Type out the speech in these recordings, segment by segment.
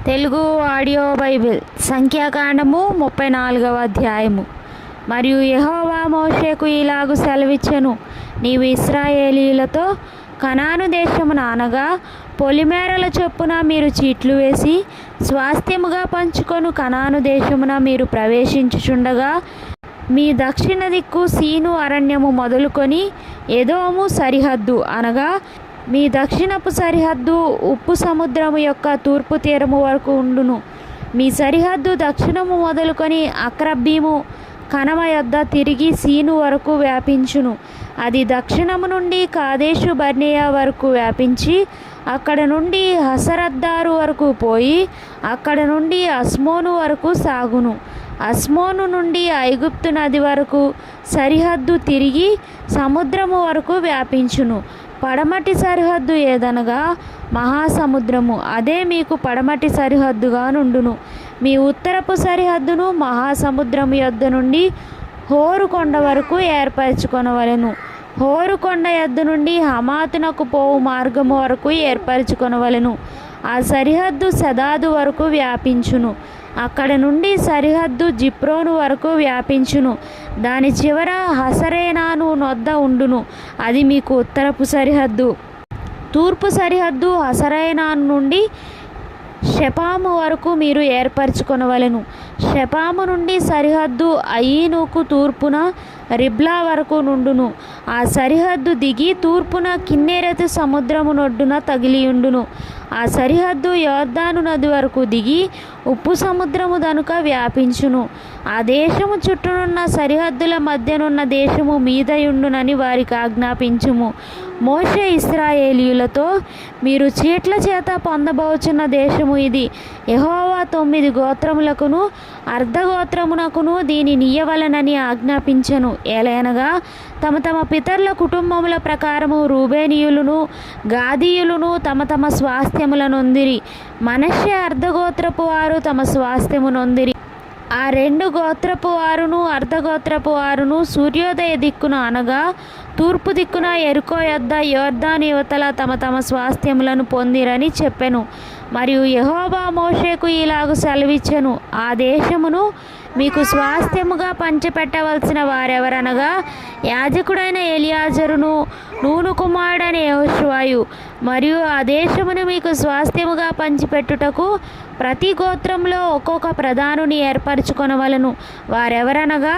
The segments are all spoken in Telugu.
తెలుగు ఆడియో బైబిల్ సంఖ్యాకాండము 34వ అధ్యాయము. మరియు యెహోవా మోషేకు ఇలాగు సెలవిచ్చెను, నీవు ఇశ్రాయేలీయులతో కనాను దేశమున అనగా పొలిమేరల చొప్పున మీరు చీట్లు వేసి స్వాస్థ్యముగా పంచుకొను కనాను దేశమున మీరు ప్రవేశించుచుండగా మీ దక్షిణ దిక్కు సీను అరణ్యము మొదలుకొని ఎదోము సరిహద్దు అనగా మీ దక్షిణపు సరిహద్దు ఉప్పు సముద్రము యొక్క తూర్పు తీరము వరకు ఉండును. మీ సరిహద్దు దక్షిణము మొదలుకొని అక్రబ్బీము కనమ యొద్ద తిరిగి సీను వరకు వ్యాపించును. అది దక్షిణము నుండి కాదేశు బర్నేయ వరకు వ్యాపించి అక్కడ నుండి హసరద్దారు వరకు పోయి అక్కడ నుండి అస్మోను వరకు సాగును. అస్మోను నుండి ఐగుప్తు నది వరకు సరిహద్దు తిరిగి సముద్రము వరకు వ్యాపించును. పడమటి సరిహద్దు ఏదనగా మహాసముద్రము, అదే మీకు పడమటి సరిహద్దుగా నుండును. మీ ఉత్తరపు సరిహద్దును మహాసముద్రము యొద్ద నుండి హోరు కొండ వరకు ఏర్పరచుకొనవలెను. హోరు కొండ యొద్ద నుండి హమాతునకు పోవు మార్గము వరకు ఏర్పరచుకొనవలెను. ఆ సరిహద్దు సెదాదు వరకు వ్యాపించును. అక్కడ నుండి సరిహద్దు జిప్రోను వరకు వ్యాపించును. దాని చివర హసరేనాను నొద్ద ఉండును. అది మీకు ఉత్తరపు సరిహద్దు. తూర్పు సరిహద్దు హసరేనాను నుండి షెపాము వరకు మీరు ఏర్పరచుకొనవలెను. షెపాము నుండి సరిహద్దు అయీనుకు తూర్పున రిబ్లా వరకు నుండును. ఆ సరిహద్దు దిగి తూర్పున కిన్నెరెతు సముద్రము నొడ్డున తగిలియుండును. ఆ సరిహద్దు యోర్దాను నది వరకు దిగి ఉప్పు సముద్రము దనుక వ్యాపించును. ఆ దేశము చుట్టూనున్న సరిహద్దుల మధ్యనున్న దేశము మీదయుండునని వారికి ఆజ్ఞాపించుము. మోషే ఇశ్రాయేలీయులతో, మీరు చీట్ల చేత పొందబోచున్న దేశము ఇది. యెహోవా 9 గోత్రములకును అర్ధగోత్రమునకును దీనినియ్యవలెనని ఆజ్ఞాపించెను. ఏలయనగా తమ తమ పితరుల కుటుంబముల ప్రకారము రూబేనీయులను గాదీయులను తమ తమ స్వాస్థ్యముల నొందిరి. మనష్షే అర్ధగోత్రపు వారు తమ స్వాస్థ్యము నొందిరి. ఆ 2 గోత్రపు వారును అర్ధగోత్రపు వారును సూర్యోదయ దిక్కున అనగా తూర్పు దిక్కున యెరికో యొద్ద యోర్దాను యువతల తమ తమ స్వాస్థ్యములను పొందిరని చెప్పెను. మరియు యెహోవా మోషేకు ఇలాగు సెలవిచ్చెను, ఆ దేశమును మీకు స్వాస్థ్యముగా పంచిపెట్టవలసిన వారెవరనగా యాజకుడైన ఎలియాజరును నూను కుమారుడైన యెహోషువయు. మరియు ఆ దేశమును మీకు స్వాస్థ్యముగా పంచిపెట్టుటకు ప్రతి గోత్రంలో ఒక్కొక్క ప్రధానుని ఏర్పరచుకొనవలెను. వారెవరనగా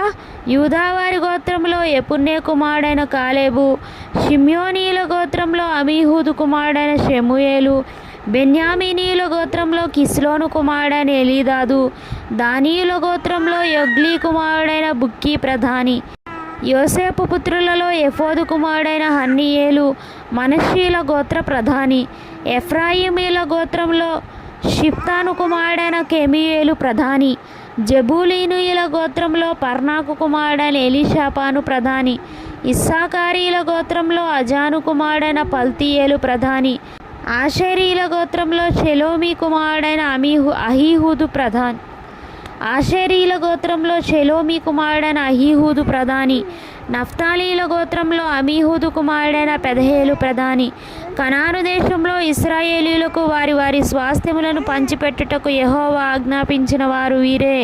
యూదావారి గోత్రంలో యెఫున్నె కుమారుడైన కాలేబు, షిమ్యోనీయుల గోత్రంలో అమీహూదు కుమారుడైన షెమూయేలు, బెన్యామీనీయుల గోత్రంలో కిస్లోను కుమారుడైన ఎలీదాదు, దానీయుల గోత్రంలో యొగ్లీ కుమారుడైన బుక్కీ ప్రధాని. యోసేపు పుత్రులలో ఎఫోదు కుమారుడైన హన్నీయేలు మనష్షీల గోత్ర ప్రధాని. ఎఫ్రాయిమీల గోత్రంలో షిప్తాను కుమారుడైన కెమీయేలు ప్రధాని. జెబూలూనీయుల గోత్రంలో పర్నాకు కుమారుడైన ఎలీషాపాను ప్రధాని. ఇస్సాకారీల గోత్రంలో అజాను కుమారుడైన పల్తీయేలు ప్రధాని. ఆషేరీల గోత్రంలో షెలోమీ కుమారుడైన అహీహూదు ప్రధాని. ఆషేరీల గోత్రంలో షెలోమీ కుమారుడైన అహీహూదు ప్రధాని. నఫ్తాలీల గోత్రంలో అమీహూదు కుమారుడైన పెదహేలు ప్రధాని. కనాను దేశంలో ఇశ్రాయేలీయులకు వారి వారి స్వాస్థ్యములను పంచిపెట్టుటకు యెహోవా ఆజ్ఞాపించిన వారు వీరే.